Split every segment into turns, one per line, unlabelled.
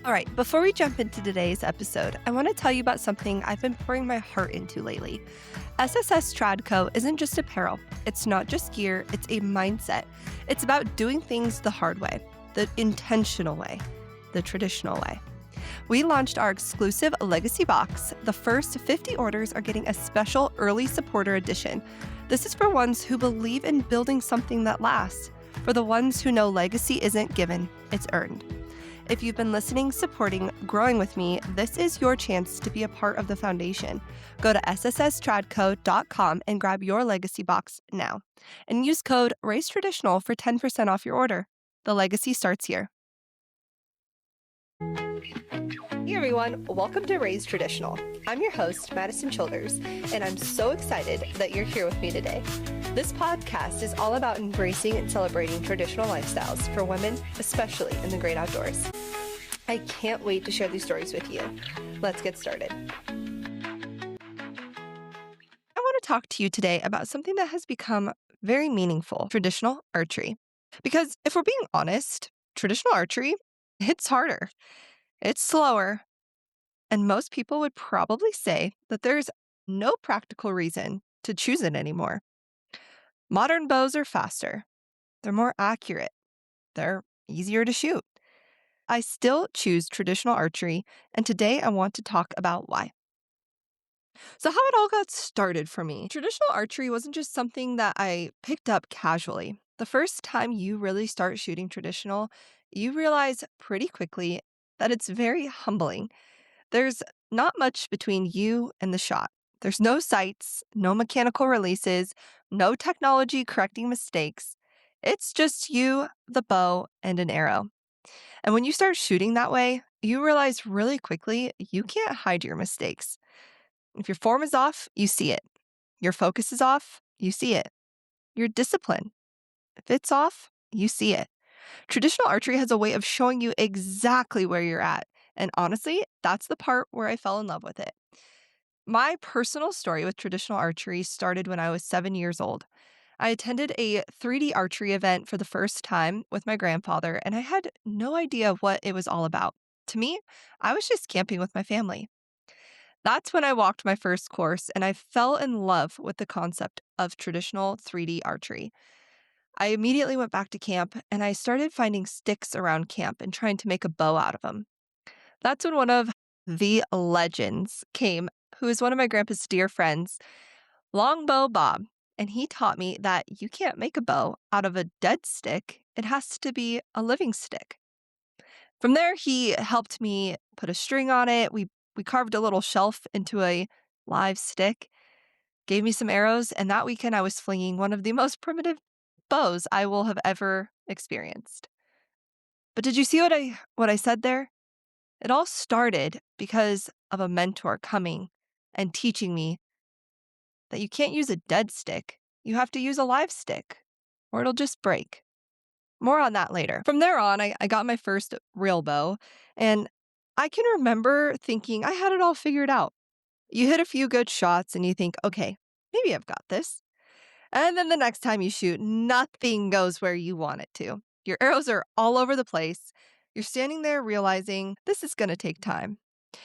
All right, before we jump into today's episode, I want to tell you about something I've been pouring my heart into lately. SSS Tradco isn't just apparel, it's not just gear, it's a mindset. It's about doing things the hard way, the intentional way, the traditional way. We launched our exclusive Legacy Box. The first 50 orders are getting a special early supporter edition. This is for ones who believe in building something that lasts, for the ones who know legacy isn't given, it's earned. If you've been listening, supporting, growing with me, this is your chance to be a part of the foundation. Go to sstradco.com and grab your legacy box now. And use code RAISETRADITIONAL for 10% off your order. The legacy starts here. Hey everyone, welcome to Raise Traditional. I'm your host, Madison Childers, and I'm so excited that you're here with me today. This podcast is all about embracing and celebrating traditional lifestyles for women, especially in the great outdoors. I can't wait to share these stories with you. Let's get started. I want to talk to you today about something that has become very meaningful, traditional archery. Because if we're being honest, traditional archery, it's harder, it's slower, and most people would probably say that there's no practical reason to choose it anymore. Modern bows are faster, they're more accurate, they're easier to shoot. I still choose traditional archery, and today I want to talk about why. So, how it all got started for me. Traditional archery wasn't just something that I picked up casually. The first time you really start shooting traditional, you realize pretty quickly that it's very humbling. There's not much between you and the shot. There's no sights, no mechanical releases, no technology correcting mistakes. It's just you, the bow, and an arrow. And when you start shooting that way, you realize really quickly you can't hide your mistakes. If your form is off, you see it. Your focus is off, you see it. Your discipline, if it's off, you see it. Traditional archery has a way of showing you exactly where you're at. And honestly, that's the part where I fell in love with it. My personal story with traditional archery started when I was 7 years old. I attended a 3D archery event for the first time with my grandfather, and I had no idea what it was all about. To me, I was just camping with my family. That's when I walked my first course, and I fell in love with the concept of traditional 3D archery. I immediately went back to camp, and I started finding sticks around camp and trying to make a bow out of them. That's when one of the legends came, who is one of my grandpa's dear friends, Longbow Bob, and he taught me that you can't make a bow out of a dead stick. It has to be a living stick. From there, he helped me put a string on it. We carved a little shelf into a live stick, gave me some arrows, and that weekend I was flinging one of the most primitive bows I will have ever experienced. But did you see what I said there? It all started because of a mentor coming and teaching me that you can't use a dead stick. You have to use a live stick, or it'll just break. More on that later. From there on, I got my first real bow, and I can remember thinking I had it all figured out. You hit a few good shots and you think, okay, maybe I've got this. And then the next time you shoot, nothing goes where you want it to. Your arrows are all over the place. You're standing there realizing this is going to take time.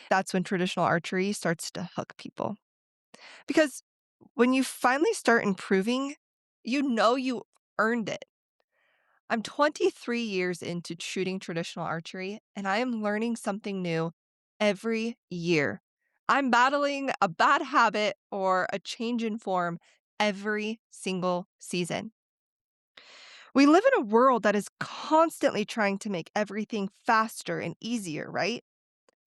That's when traditional archery starts to hook people. Because when you finally start improving, you know you earned it. I'm 23 years into shooting traditional archery, and I am learning something new every year. I'm battling a bad habit or a change in form every single season. We live in a world that is constantly trying to make everything faster and easier, right?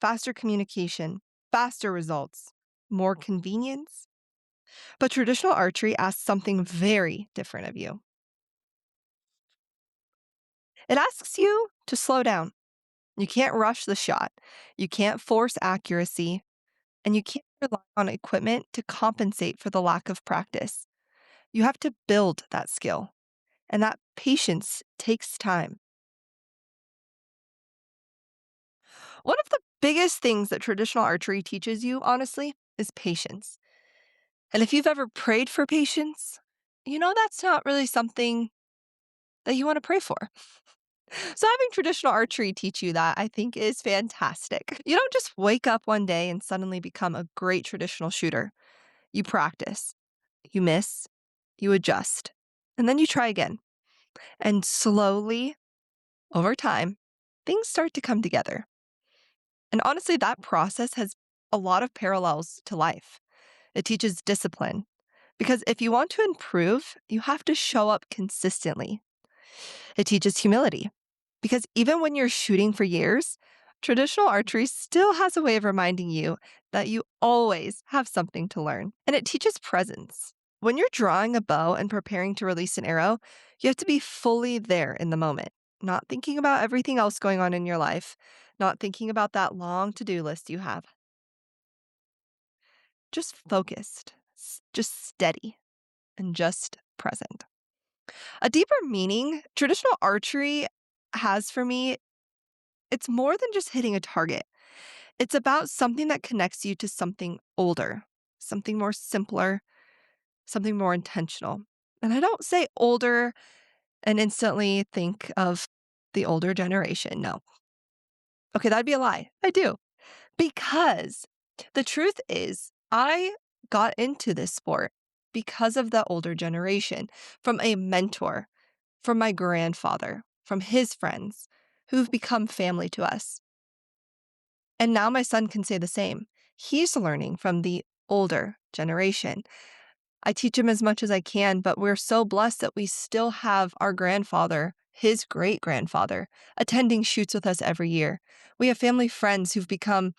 Faster communication, faster results, more convenience. But traditional archery asks something very different of you. It asks you to slow down. You can't rush the shot. You can't force accuracy, and you can't rely on equipment to compensate for the lack of practice. You have to build that skill, and that patience takes time. One of the biggest things that traditional archery teaches you, honestly, is patience. And if you've ever prayed for patience, you know that's not really something that you want to pray for. So having traditional archery teach you that, I think, is fantastic. You don't just wake up one day and suddenly become a great traditional shooter. You practice, you miss, you adjust, and then you try again. And slowly, over time, things start to come together. And honestly, that process has a lot of parallels to life. It teaches discipline because if you want to improve, you have to show up consistently. It teaches humility because even when you're shooting for years, traditional archery still has a way of reminding you that you always have something to learn. And it teaches presence. When you're drawing a bow and preparing to release an arrow, you have to be fully there in the moment, not thinking about everything else going on in your life, not thinking about that long to do list you have. Just focused, just steady, and just present. A deeper meaning traditional archery has for me, it's more than just hitting a target. It's about something that connects you to something older, something more simpler, something more intentional. And I don't say older and instantly think of the older generation. No. Okay, that'd be a lie. I do. Because the truth is, I got into this sport because of the older generation, from a mentor, from my grandfather, from his friends who've become family to us. And now my son can say the same. He's learning from the older generation. I teach him as much as I can, but we're so blessed that we still have our grandfather, his great grandfather, attending shoots with us every year. We have family friends who've become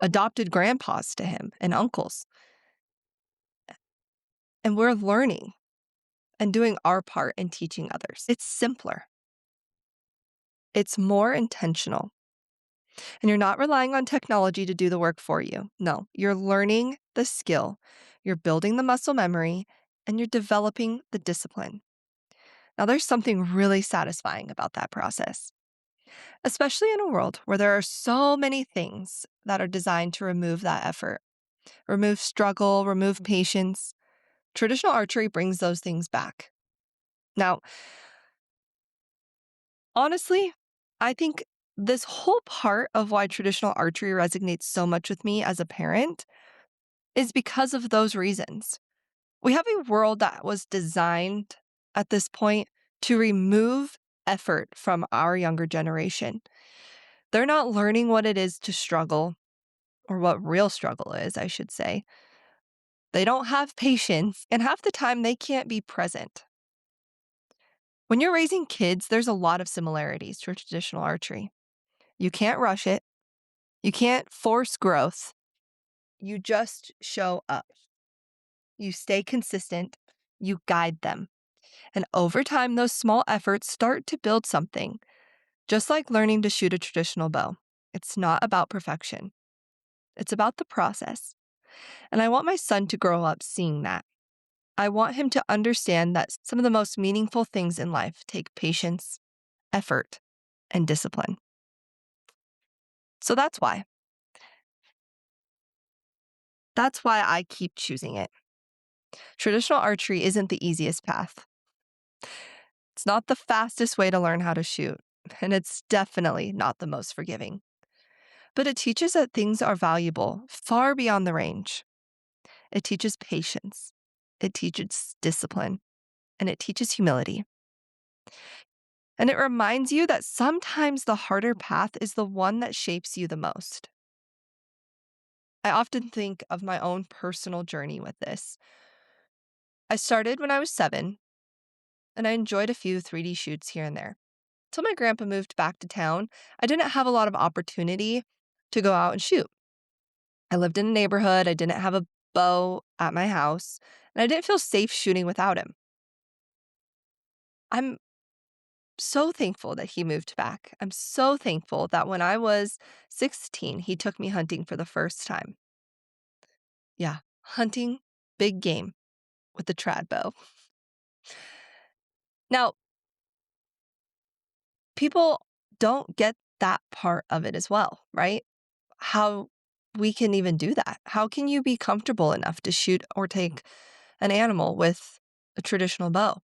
adopted grandpas to him and uncles. And we're learning and doing our part in teaching others. It's simpler, it's more intentional. And you're not relying on technology to do the work for you. No, you're learning the skill, you're building the muscle memory, and you're developing the discipline. Now, there's something really satisfying about that process, especially in a world where there are so many things that are designed to remove that effort, remove struggle, remove patience. Traditional archery brings those things back. Now, honestly, I think this whole part of why traditional archery resonates so much with me as a parent is because of those reasons. We have a world that was designed at this point to remove effort from our younger generation. They're not learning what it is to struggle, or what real struggle is, I should say. They don't have patience, and half the time they can't be present. When you're raising kids, there's a lot of similarities to traditional archery. You can't rush it, you can't force growth, you just show up. You stay consistent, you guide them. And over time, those small efforts start to build something, just like learning to shoot a traditional bow. It's not about perfection, it's about the process. And I want my son to grow up seeing that. I want him to understand that some of the most meaningful things in life take patience, effort, and discipline. So that's why. That's why I keep choosing it. Traditional archery isn't the easiest path. It's not the fastest way to learn how to shoot, and it's definitely not the most forgiving. But it teaches that things are valuable far beyond the range. It teaches patience, it teaches discipline, and it teaches humility. And it reminds you that sometimes the harder path is the one that shapes you the most. I often think of my own personal journey with this. I started when I was 7, and I enjoyed a few 3D shoots here and there. Till my grandpa moved back to town, I didn't have a lot of opportunity to go out and shoot. I lived in a neighborhood, I didn't have a bow at my house, and I didn't feel safe shooting without him. I'm so thankful that he moved back. I'm so thankful that when I was 16, he took me hunting for the first time. Yeah, hunting big game with the trad bow. Now, people don't get that part of it as well, right? How we can even do that. How can you be comfortable enough to shoot or take an animal with a traditional bow?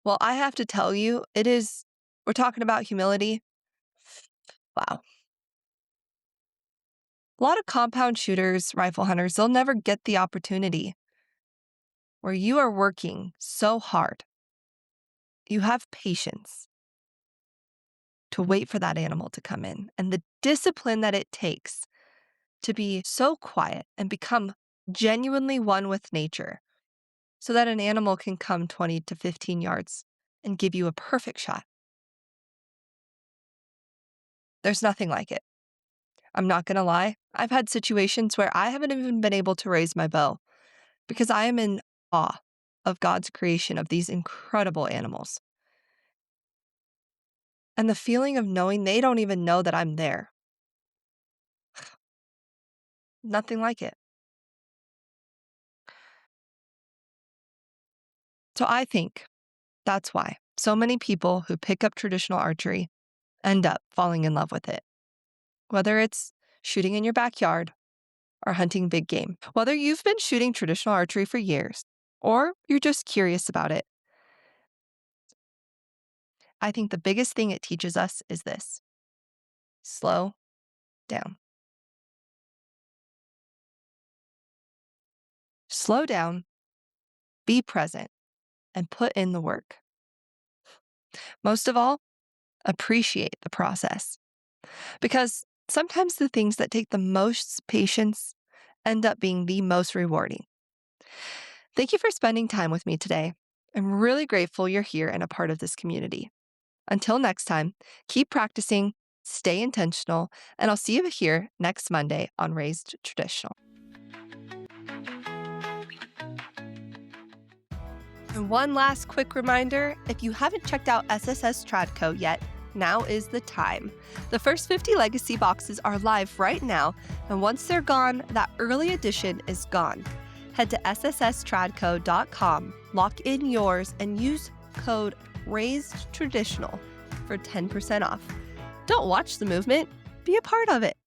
Well, I have to tell you, we're talking about humility. Wow. A lot of compound shooters, rifle hunters, they'll never get the opportunity where you are working so hard. You have patience to wait for that animal to come in, and the discipline that it takes to be so quiet and become genuinely one with nature so that an animal can come 20 to 15 yards and give you a perfect shot. There's nothing like it. I'm not going to lie. I've had situations where I haven't even been able to raise my bow because I am in awe of God's creation of these incredible animals. And the feeling of knowing they don't even know that I'm there. Nothing like it. So I think that's why so many people who pick up traditional archery end up falling in love with it. Whether it's shooting in your backyard or hunting big game. Whether you've been shooting traditional archery for years or you're just curious about it, I think the biggest thing it teaches us is this: slow down. Slow down, be present, and put in the work. Most of all, appreciate the process. Because sometimes the things that take the most patience end up being the most rewarding. Thank you for spending time with me today. I'm really grateful you're here and a part of this community. Until next time, keep practicing, stay intentional, and I'll see you here next Monday on Raised Traditional. And one last quick reminder, if you haven't checked out SSS Tradco yet, now is the time. The first 50 legacy boxes are live right now, and once they're gone, that early edition is gone. Head to sssstradco.com, lock in yours, and use code RAISEDTRADITIONAL for 10% off. Don't watch the movement, be a part of it.